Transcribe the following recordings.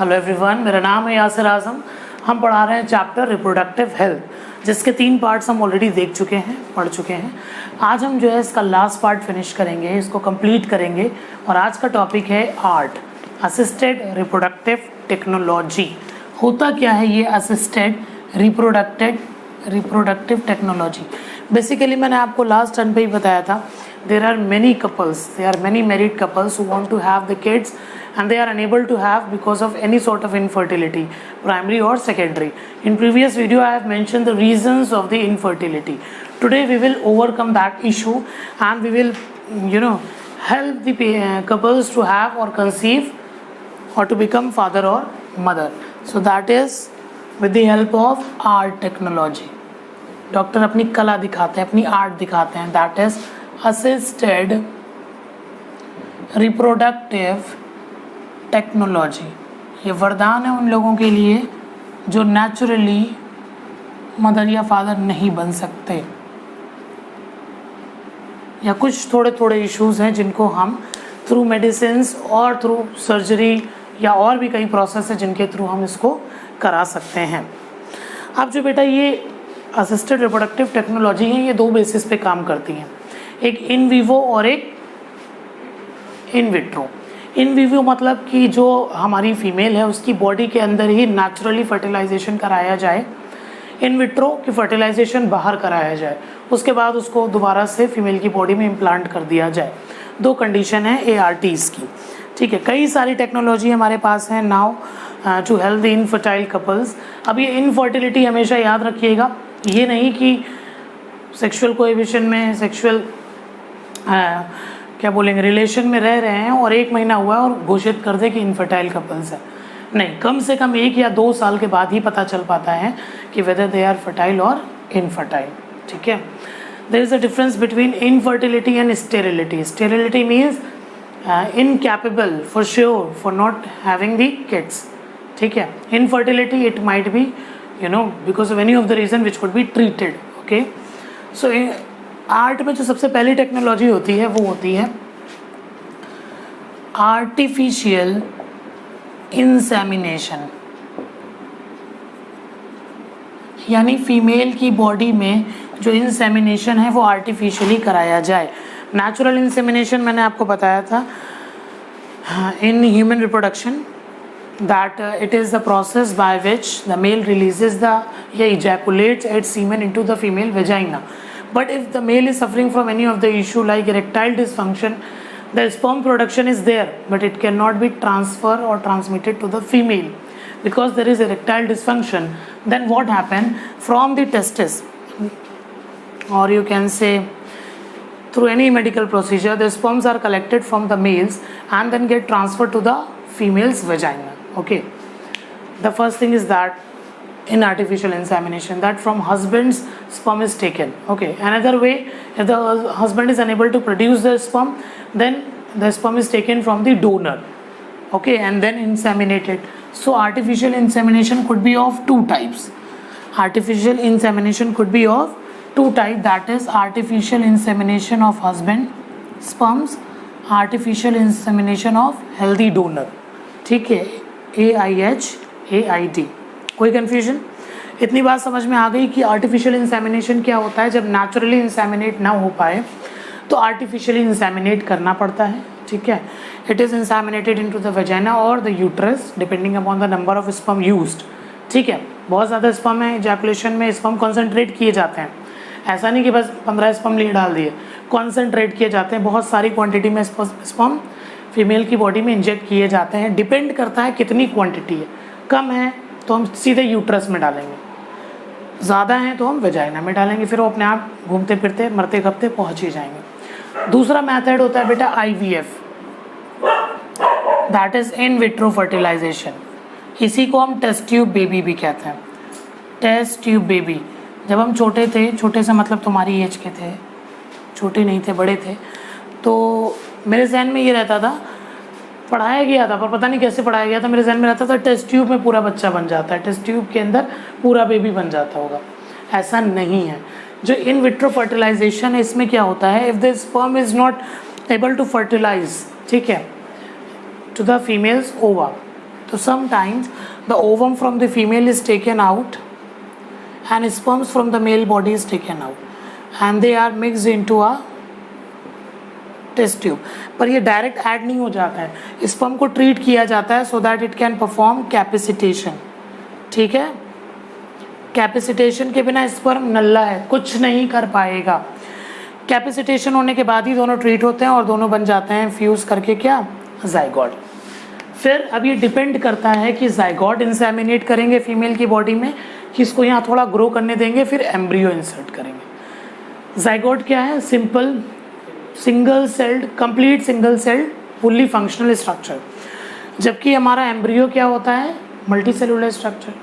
Hello everyone, मेरा नाम है यासिर आज़म। हम पढ़ा रहे हैं चैप्टर रिप्रोडक्टिव हेल्थ, जिसके 3 पार्ट्स हम ऑलरेडी पढ़ चुके हैं। आज हम जो है इसका लास्ट पार्ट फिनिश करेंगे, इसको कंप्लीट करेंगे। और आज का टॉपिक है आर्ट असिस्टेड रिप्रोडक्टिव टेक्नोलॉजी। होता क्या है ये असिस्टेड रिप्रोडक्टिव टेक्नोलॉजी? बेसिकली मैंने आपको लास्ट टर्न पे ही बताया था, there are many married couples who want to have the kids and they are unable to have because of any sort of infertility, primary or secondary. In previous video I have mentioned the reasons of the infertility. Today we will overcome that issue and we will help the couples to have or conceive or to become father or mother. So that is with the help of art technology. Doctor अपनी कला दिखाते हैं, अपनी art दिखाते हैं, that is assisted reproductive technology. ये वरदान है उन लोगों के लिए जो नेचुरली मदर या फादर नहीं बन सकते, या कुछ थोड़े इश्यूज हैं जिनको हम थ्रू मेडिसिन्स और थ्रू सर्जरी या और भी कई प्रोसेस है जिनके थ्रू हम इसको करा सकते हैं। अब जो बेटा ये असिस्टेड रिप्रोडक्टिव टेक्नोलॉजी है, ये 2 बेसिस पे काम करती हैं, एक इन विवो और एक इन विट्रो। इन विवो मतलब कि जो हमारी फीमेल है उसकी बॉडी के अंदर ही नेचुरली फर्टिलाइजेशन कराया जाए, इन विट्रो की फर्टिलाइजेशन बाहर कराया जाए, उसके बाद उसको दोबारा से फीमेल की बॉडी में इम्प्लांट कर दिया जाए। 2 कंडीशन है ARTs की, ठीक है। कई सारी टेक्नोलॉजी हमारे पास है now to help the infertile couples. अब ये इनफर्टिलिटी हमेशा याद रखिएगा, ये नहीं कि सेक्सुअल कोएबिशन में रिलेशन में रह रहे हैं और 1 महीना हुआ है और घोषित कर दे कि इनफर्टाइल कपल्स है। नहीं, कम से कम 1 या 2 साल के बाद ही पता चल पाता है कि वेदर दे आर फर्टाइल और इनफर्टाइल, ठीक है। There is a difference between infertility and sterility. Sterility means incapable for sure for not having the kids, ठीक है। Infertility it might be because of any of the reason which could be treated, okay. So art में जो सबसे पहली technology होती है वो होती है आर्टिफिशियल इंसेमिनेशन, यानी फीमेल की बॉडी में जो इंसेमिनेशन है वो आर्टिफिशियली कराया जाए। नेचुरल इंसेमिनेशन मैंने आपको बताया था in human reproduction, that it is the process by which the male releases ejaculates its semen into the female vagina. But if the male is suffering from any of the issue like erectile dysfunction, the sperm production is there but it cannot be transferred or transmitted to the female because there is erectile dysfunction. Then what happen from the testis, or you can say through any medical procedure, the sperms are collected from the males and then get transferred to the female's vagina. Okay, the first thing is that in artificial insemination, that from husband's sperm is taken. Okay, another way, if the husband is unable to produce the sperm, then the sperm is taken from the donor, okay, and then inseminated. So artificial insemination could be of 2 types. Artificial insemination could be of 2 types, that is artificial insemination of husband sperms, artificial insemination of healthy donor, ठीक है, AIH-AID। कोई confusion? इतनी बात समझ में आ गई कि artificial insemination क्या होता है। जब नेचुरली इंसेमिनेट ना हो पाए तो आर्टिफिशियली इंसेमिनेट करना पड़ता है, ठीक है। It is inseminated into the vagina और the uterus depending upon the number of sperm used, ठीक है। बहुत ज़्यादा स्पर्म है, इजैकुलेशन में स्पर्म कॉन्सेंट्रेट किए जाते हैं, ऐसा नहीं कि बस 15 स्पर्म लिए डाल दिए, कॉन्सेंट्रेट किए जाते हैं, बहुत सारी क्वान्टिटी में स्पर्म फीमेल की बॉडी में इंजेक्ट किए जाते हैं। डिपेंड करता है कितनी क्वांटिटी है, कम है तो हम सीधे यूट्रस में डालेंगे, ज़्यादा है तो हम वेजाइना में डालेंगे, फिर वो अपने आप घूमते फिरते मरते कपते पहुँच ही जाएंगे। दूसरा मेथड होता है बेटा IVF, that is in vitro fertilization. इसी को हम टेस्ट ट्यूब बेबी भी कहते हैं। टेस्ट ट्यूब बेबी, जब हम छोटे थे, छोटे से मतलब तुम्हारी एज के थे, छोटे नहीं थे बड़े थे, तो मेरे जहन में ये रहता था, पढ़ाया गया था पर पता नहीं कैसे पढ़ाया गया था, मेरे जहन में रहता था टेस्ट ट्यूब में पूरा बच्चा बन जाता है, टेस्ट ट्यूब के अंदर पूरा बेबी बन जाता होगा। ऐसा नहीं है। जो इन विट्रो फर्टिलाइजेशन है इसमें क्या होता है, if the sperm is not able to fertilize, ठीक है, टू द फीमेल्स ओवा, तो sometimes the ovum from the female is taken out and sperms from the male body is taken out and they are mixed into a test tube. पर ये direct add नहीं हो जाता है, sperm को treat किया जाता है so that it can perform capacitation. ठीक है, कैपेसिटेशन के बिना स्पर्म नल्ला है, कुछ नहीं कर पाएगा। कैपेसिटेशन होने के बाद ही दोनों ट्रीट होते हैं और दोनों बन जाते हैं फ्यूज करके क्या, जाइगोट। फिर अब ये डिपेंड करता है कि जाइगोट इंसेमिनेट करेंगे फीमेल की बॉडी में कि इसको यहाँ थोड़ा ग्रो करने देंगे, फिर एम्ब्रियो इंसर्ट करेंगे। जाइगोट क्या है, simple single celled, complete single celled, fully functional structure, जबकि हमारा एम्ब्रियो क्या होता है, मल्टी सेलुलर स्ट्रक्चर।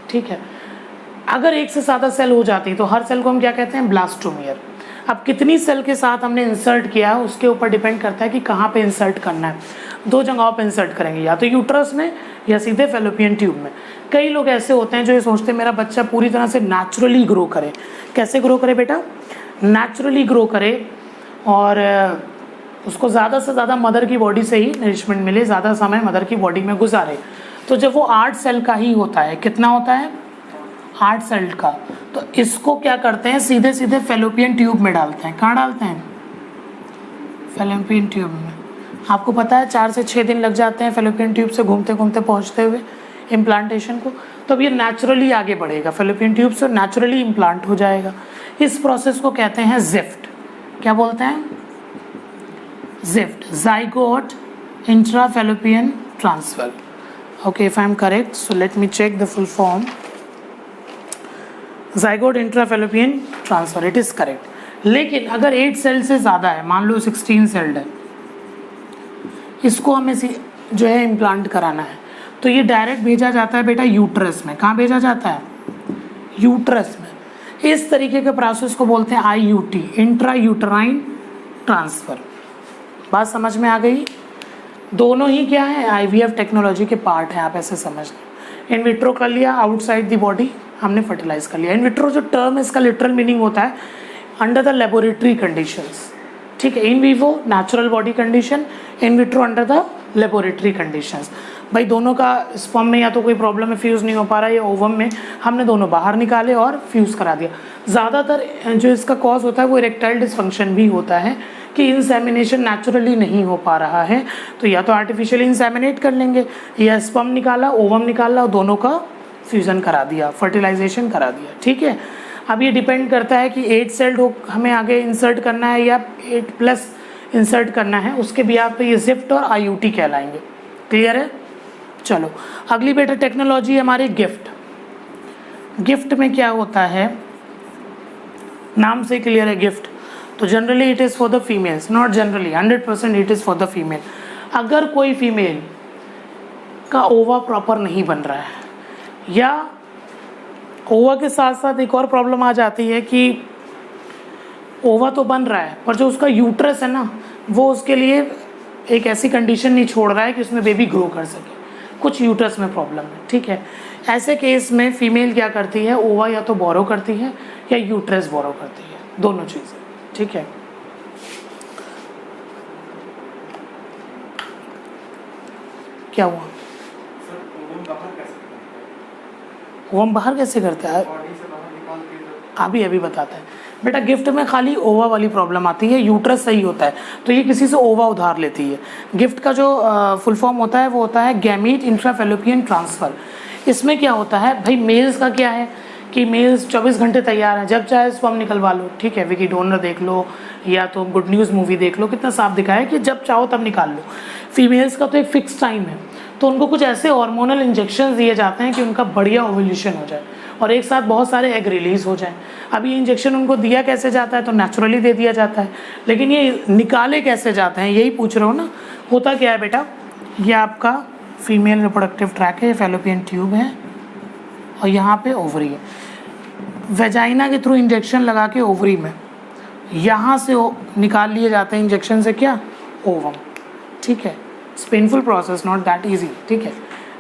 ठीक है, अगर एक से ज़्यादा सेल हो जाती तो हर सेल को हम क्या कहते हैं, ब्लास्टोमियर। अब कितनी सेल के साथ हमने इंसर्ट किया उसके ऊपर डिपेंड करता है कि कहाँ पे इंसर्ट करना है। दो जगहों पे इंसर्ट करेंगे, या तो यूट्रस में या सीधे फेलोपियन ट्यूब में। कई लोग ऐसे होते हैं जो ये सोचते हैं मेरा बच्चा पूरी तरह से नेचुरली ग्रो करे। कैसे ग्रो करे बेटा, नेचुरली ग्रो करे और उसको ज़्यादा से ज़्यादा मदर की बॉडी से ही नरिशमेंट मिले, ज़्यादा समय मदर की बॉडी में गुजारे। तो जब वो 8 सेल का ही होता है, कितना होता है, 8 सेल का, तो इसको क्या करते हैं, सीधे सीधे फेलोपियन ट्यूब में डालते हैं। कहाँ डालते हैं, फेलोपियन ट्यूब में। आपको पता है 4 से 6 दिन लग जाते हैं फेलोपियन ट्यूब से घूमते घूमते पहुँचते हुए इम्प्लांटेशन को। तो अब ये नेचुरली आगे बढ़ेगा, फेलोपियन ट्यूब से नेचुरली इम्प्लांट हो जाएगा। इस प्रोसेस को कहते हैं जिफ्ट। क्या बोलते हैं, ZIFT, zygote intrafallopian transfer. Okay, if I am correct so let me check the full form. Zygote intrafallopian transfer, it is correct. लेकिन अगर 8 सेल से ज़्यादा है, मान लो 16 सेल्ड है, इसको हमें जो है इम्प्लांट कराना है, तो ये डायरेक्ट भेजा जाता है बेटा यूट्रस में। कहाँ भेजा जाता है, यूट्रस में। इस तरीके के प्रोसेस को बोलते हैं IUT, इंट्रा यूटराइन ट्रांसफ़र। बात समझ में आ गई। दोनों ही क्या है, IVF टेक्नोलॉजी के पार्ट हैं, आप ऐसे समझ लें। इन विट्रो कर लिया, आउटसाइड द बॉडी हमने फर्टिलाइज कर लिया। इन विट्रो जो टर्म है इसका लिटरल मीनिंग होता है अंडर द लेबोरेटरी कंडीशंस। ठीक है, in vivo natural body condition, in vitro under the laboratory conditions. भाई दोनों का स्पर्म में या तो कोई प्रॉब्लम है, फ्यूज़ नहीं हो पा रहा है, या ओवम में, हमने दोनों बाहर निकाले और फ्यूज़ करा दिया। ज़्यादातर जो इसका कॉज होता है वो इरेक्टाइल डिसफंक्शन भी होता है कि इंसेमिनेशन नेचुरली नहीं हो पा रहा है, तो या तो आर्टिफिशियली इंसेमिनेट कर लेंगे, या स्पर्म निकाला, ओवम निकाला और दोनों का फ्यूज़न करा दिया, फर्टिलाइजेशन करा दिया। ठीक है, अब ये डिपेंड करता है कि 8 सेल्ड हमें आगे इंसर्ट करना है या 8+ इंसर्ट करना है, उसके भी आप ये जिफ्ट और IUT कहलाएंगे। क्लियर है। चलो अगली बेटा टेक्नोलॉजी हमारी गिफ्ट। गिफ्ट में क्या होता है, नाम से क्लियर है गिफ्ट। तो generally it is for the females, not generally, 100% it is for the female. अगर कोई फीमेल का ओवा प्रॉपर नहीं बन रहा है, या ओवा के साथ साथ एक और प्रॉब्लम आ जाती है कि ओवा तो बन रहा है पर जो उसका यूट्रस है ना, वो उसके लिए एक ऐसी कंडीशन नहीं छोड़ रहा है कि उसमें बेबी ग्रो कर सके, कुछ यूट्रस में प्रॉब्लम है। ठीक है, ऐसे केस में फीमेल क्या करती है, ओवा या तो बोरो करती है या यूट्रस बोरो करती है, दोनों चीज़ें। ठीक है, क्या हुआ, ओवम बाहर कैसे करता है, अभी बताते हैं बेटा। गिफ्ट में खाली ओवा वाली प्रॉब्लम आती है, यूट्रस सही होता है तो ये किसी से ओवा उधार लेती है। गिफ्ट का जो फुल फॉर्म होता है वो होता है गैमीट इंट्राफेलोपियन ट्रांसफ़र। इसमें क्या होता है भाई, मेल्स का क्या है कि मेल्स 24 घंटे तैयार हैं, जब चाहे स्पर्म निकलवा लो। ठीक है, विकी डोनर देख लो या तो गुड न्यूज़ मूवी देख लो, कितना साफ दिखाया है कि जब चाहो तब निकाल लो। फीमेल्स का तो एक फिक्स टाइम है, तो उनको कुछ ऐसे हार्मोनल इंजेक्शन दिए जाते हैं कि उनका बढ़िया ओव्यूलेशन हो जाए और एक साथ बहुत सारे एग रिलीज़ हो जाएं। अब ये इंजेक्शन उनको दिया कैसे जाता है, तो नेचुरली दे दिया जाता है, लेकिन ये निकाले कैसे जाते हैं यही पूछ रहे हो ना। होता क्या है बेटा, ये आपका फीमेल रिप्रोडक्टिव ट्रैक है, फेलोपियन ट्यूब है और यहाँ पे ओवरी है। वेजाइना के थ्रू इंजेक्शन लगा के ओवरी में यहाँ से निकाल लिए जाते हैं इंजेक्शन से क्या, ओवम। ठीक है, it's painful process, not that easy. ठीक है,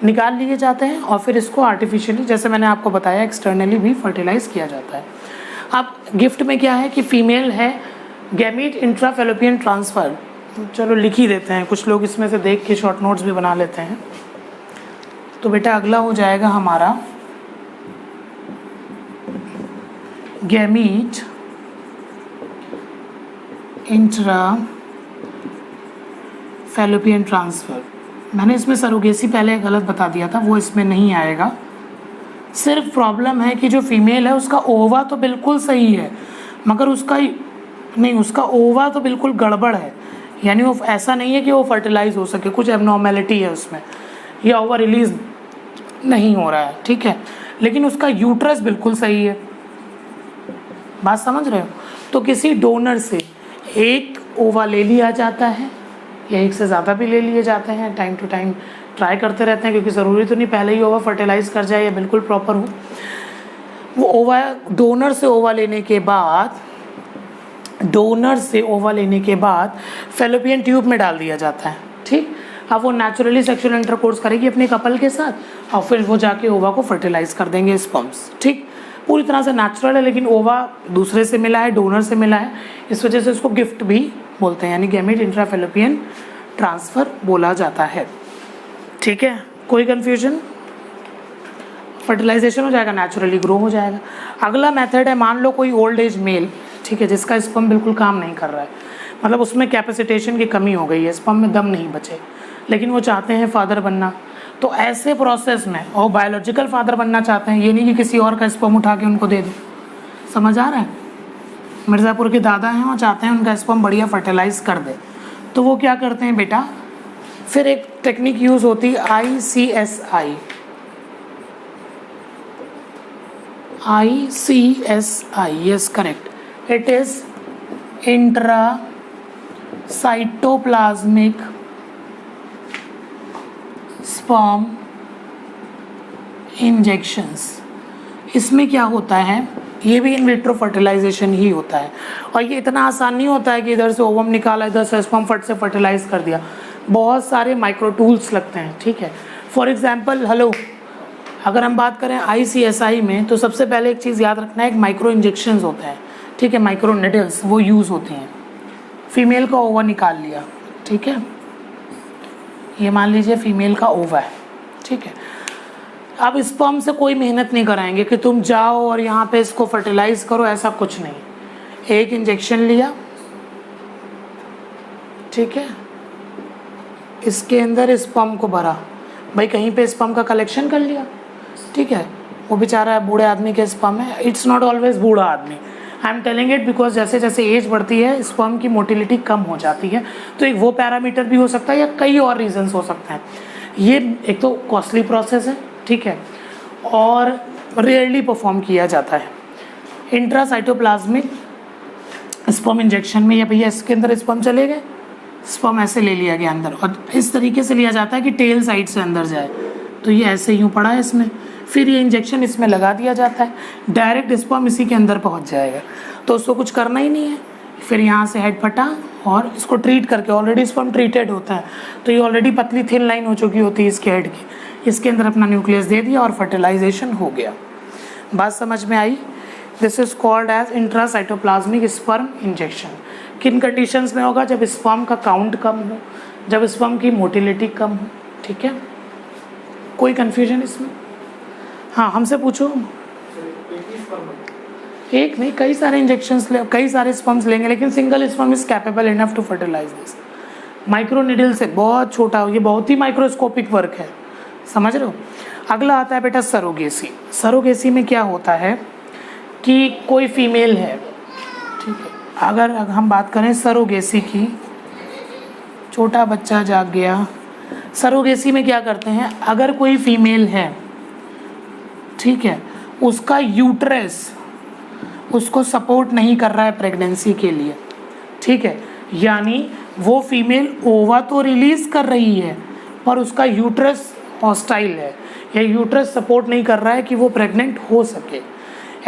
निकाल लिए जाते हैं और फिर इसको आर्टिफिशियली, जैसे मैंने आपको बताया, एक्सटर्नली भी फर्टिलाइज किया जाता है। अब गिफ्ट में क्या है कि फीमेल है, गैमीट इंट्राफेलोपियन ट्रांसफ़र। चलो लिख ही देते हैं, कुछ लोग इसमें से देख के शॉर्ट नोट्स भी बना लेते हैं। तो बेटा अगला हो जाएगा हमारा गैमीट इंट्रा फैलोपियन ट्रांसफ़र। मैंने इसमें सरोगेसी पहले गलत बता दिया था, वो इसमें नहीं आएगा। सिर्फ प्रॉब्लम है कि जो फीमेल है उसका ओवा तो बिल्कुल सही है, मगर उसका ओवा तो बिल्कुल गड़बड़ है, यानी वो ऐसा नहीं है कि वो फर्टिलाइज हो सके, कुछ एबनॉर्मेलिटी है उसमें, या ओवा रिलीज नहीं हो रहा है, ठीक है। लेकिन उसका यूट्रस बिल्कुल सही है, बात समझ रहे हो। तो किसी डोनर से एक ओवा ले लिया जाता है या एक से ज़्यादा भी ले लिए जाते हैं, टाइम टू टाइम ट्राई करते रहते हैं, क्योंकि ज़रूरी तो नहीं पहले ही ओवा फर्टिलाइज कर जाए या बिल्कुल प्रॉपर हो। वो ओवा डोनर से ओवा लेने के बाद फैलोपियन ट्यूब में डाल दिया जाता है, ठीक। अब वो नेचुरली सेक्सुअल इंटरकोर्स करेगी अपने कपल के साथ और फिर वो जाके ओवा को फर्टिलाइज कर देंगे स्पर्म्स, ठीक। पूरी तरह से नेचुरल है, लेकिन ओवा दूसरे से मिला है, डोनर से मिला है, इस वजह से उसको गिफ्ट भी बोलते हैं, यानी गैमेट इंट्राफैलोपियन ट्रांसफ़र बोला जाता है, ठीक है। कोई कन्फ्यूजन? फर्टिलाइजेशन हो जाएगा, नेचुरली ग्रो हो जाएगा। अगला मेथड है, मान लो कोई ओल्ड एज मेल, ठीक है, जिसका स्पर्म बिल्कुल काम नहीं कर रहा है, मतलब उसमें कैपेसिटेशन की कमी हो गई है, स्पर्म में दम नहीं बचे, लेकिन वो चाहते हैं फादर बनना। तो ऐसे प्रोसेस में, और बायोलॉजिकल फादर बनना चाहते हैं, ये नहीं कि किसी और का स्पर्म उठा के उनको दे दो, समझ आ रहा है। मिर्ज़ापुर के दादा हैं, वो चाहते हैं उनका स्पर्म बढ़िया फर्टिलाइज कर दे, तो वो क्या करते हैं बेटा, फिर एक टेक्निक यूज़ होती है ICSI, yes correct, it is intra cytoplasmic sperm injections. इसमें क्या होता है, ये भी इन विट्रो फर्टिलाइजेशन ही होता है, और ये इतना आसान नहीं होता है कि इधर से ओवम निकाला, इधर से स्पर्म फट से फर्टिलाइज कर दिया, बहुत सारे माइक्रो टूल्स लगते हैं, ठीक है। फॉर एग्जांपल, अगर हम बात करें ICSI में, तो सबसे पहले एक चीज़ याद रखना है, एक माइक्रो इंजेक्शंस होते हैं, ठीक है, माइक्रो निडल्स, वो यूज़ होती हैं। फीमेल का ओवा निकाल लिया, ठीक है, ये मान लीजिए फीमेल का ओवा है, ठीक है। अब स्पर्म से कोई मेहनत नहीं कराएंगे कि तुम जाओ और यहाँ पे इसको फर्टिलाइज करो, ऐसा कुछ नहीं। एक इंजेक्शन लिया, ठीक है, इसके अंदर स्पर्म को भरा, भाई कहीं पे स्पर्म का कलेक्शन कर लिया, ठीक है। वो बेचारा बूढ़े आदमी के स्पर्म है, इट्स नॉट ऑलवेज बूढ़ा आदमी, I am telling it because जैसे जैसे एज बढ़ती है स्पर्म की मोटिलिटी कम हो जाती है, तो एक वो पैरामीटर भी हो सकता है या कई और रीजंस हो सकते हैं। ये एक तो कॉस्टली प्रोसेस है, ठीक है, और रेयरली परफॉर्म किया जाता है। इंट्रासाइटोप्लाज्मिक स्पर्म इंजेक्शन में, या भैया इसके अंदर स्पर्म चले गए, स्पर्म ऐसे ले लिया गया अंदर, और इस तरीके से लिया जाता है कि टेल साइड से अंदर जाए, तो ये ऐसे यूँ पड़ा है इसमें, फिर ये इंजेक्शन इसमें लगा दिया जाता है, डायरेक्ट स्पर्म इसी के अंदर पहुंच जाएगा, तो उसको कुछ करना ही नहीं है। फिर यहाँ से हेड फटा और इसको ट्रीट करके, ऑलरेडी स्पर्म ट्रीटेड होता है, तो ये ऑलरेडी पतली थिन लाइन हो चुकी होती है इसके हेड की, इसके अंदर अपना न्यूक्लियस दे दिया और फर्टिलाइजेशन हो गया। बात समझ में आई? This is called as intracytoplasmic sperm injection. किन कंडीशंस में होगा? जब स्पर्म का काउंट कम हो, जब स्पर्म की मोटिलिटी कम हो, ठीक है। कोई कन्फ्यूजन इसमें? हाँ, हमसे पूछो। एक नहीं, कई सारे इंजेक्शंस कई सारे स्पर्म्स लेंगे, लेकिन single sperm is capable enough to fertilize this. Micro needle से बहुत छोटा हो, ये बहुत ही माइक्रोस्कोपिक वर्क है, समझ रहे हो। अगला आता है बेटा सरोगेसी। सरोगेसी में क्या होता है कि कोई फीमेल है, ठीक है, अगर हम बात करें सरोगेसी की, छोटा बच्चा जाग गया। सरोगेसी में क्या करते हैं, अगर कोई फीमेल है, ठीक है, उसका यूट्रस उसको सपोर्ट नहीं कर रहा है प्रेगनेंसी के लिए, ठीक है, यानी वो फीमेल ओवा तो रिलीज कर रही है पर उसका यूट्रस हॉस्टाइल है, या यूट्रस सपोर्ट नहीं कर रहा है कि वो प्रेग्नेंट हो सके।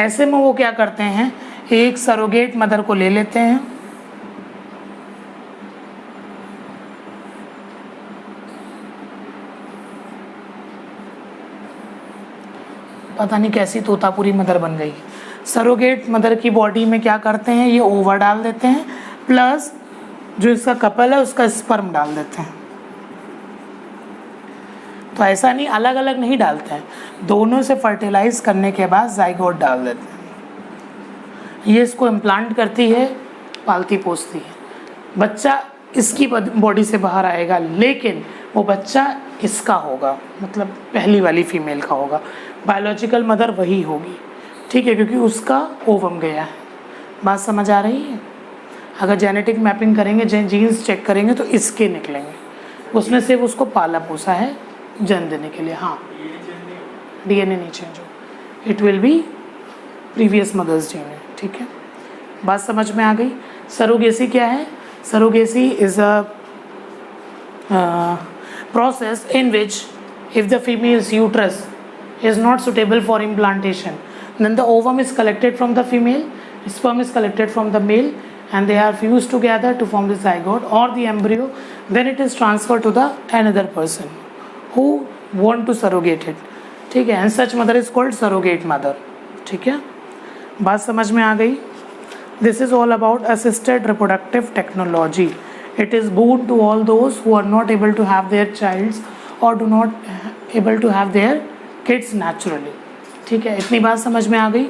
ऐसे में वो क्या करते हैं, एक सरोगेट मदर को ले लेते हैं, पता नहीं कैसी तोतापुरी मदर बन गई। सरोगेट मदर की बॉडी में क्या करते हैं, ये ओवा डाल देते हैं, प्लस जो इसका कपल है उसका स्पर्म डाल देते हैं। तो ऐसा नहीं अलग अलग नहीं डालते हैं, दोनों से फर्टिलाइज करने के बाद जाइगोट डाल देते हैं। ये इसको इम्प्लांट करती है, पालती पोसती है, बच्चा इसकी बॉडी से बाहर आएगा, लेकिन वो बच्चा इसका होगा, मतलब पहली वाली फीमेल का होगा। बायोलॉजिकल मदर वही होगी, ठीक है, क्योंकि उसका ओवम गया है। बात समझ आ रही है? अगर जेनेटिक मैपिंग करेंगे, जीन्स चेक करेंगे तो इसके निकलेंगे, उसने सिर्फ उसको पाला पोसा है जन्म देने के लिए। हाँ, डीएनए नहीं चेंज हो, it will be previous mother's DNA, ठीक है। बात समझ में आ गई? सरोगेसी क्या है? Surrogacy is a process in which if the female's uterus is not suitable for implantation, then the ovum is collected from the female, sperm is collected from the male, and they are fused together to form the zygote or the embryo. Then it is transferred to the another person who want to surrogate it, ठीक है, and such mother is called surrogate mother, ठीक है। बात समझ में आ गई? This is all about assisted reproductive technology. It is boon to all those who are not able to have their childs or do not able to have their kids naturally, ठीक है। इतनी बात समझ में आ गई?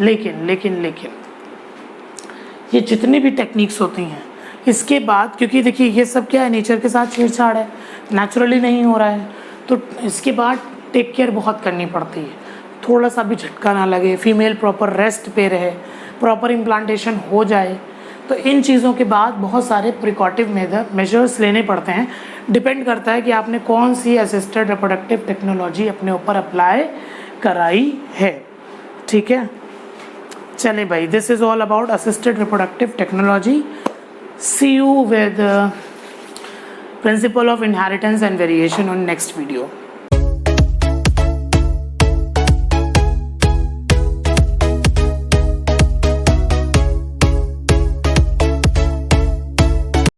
लेकिन लेकिन लेकिन ये जितनी भी टेक्निक्स होती हैं, इसके बाद, क्योंकि देखिए ये सब क्या है, नेचर के साथ छेड़छाड़ है, नेचुरली नहीं हो रहा है, तो इसके बाद टेक केयर बहुत करनी पड़ती है। थोड़ा सा भी झटका ना लगे, फीमेल प्रॉपर रेस्ट पे रहे, प्रॉपर इम्प्लांटेशन हो जाए, तो इन चीज़ों के बाद बहुत सारे प्रिकॉटिव मेजर्स लेने पड़ते हैं। डिपेंड करता है कि आपने कौन सी असिस्टेड रिप्रोडक्टिव टेक्नोलॉजी अपने ऊपर अप्लाई कराई है, ठीक है। चले भाई, this is all about assisted reproductive technology. See you with principle of inheritance and variation on next video.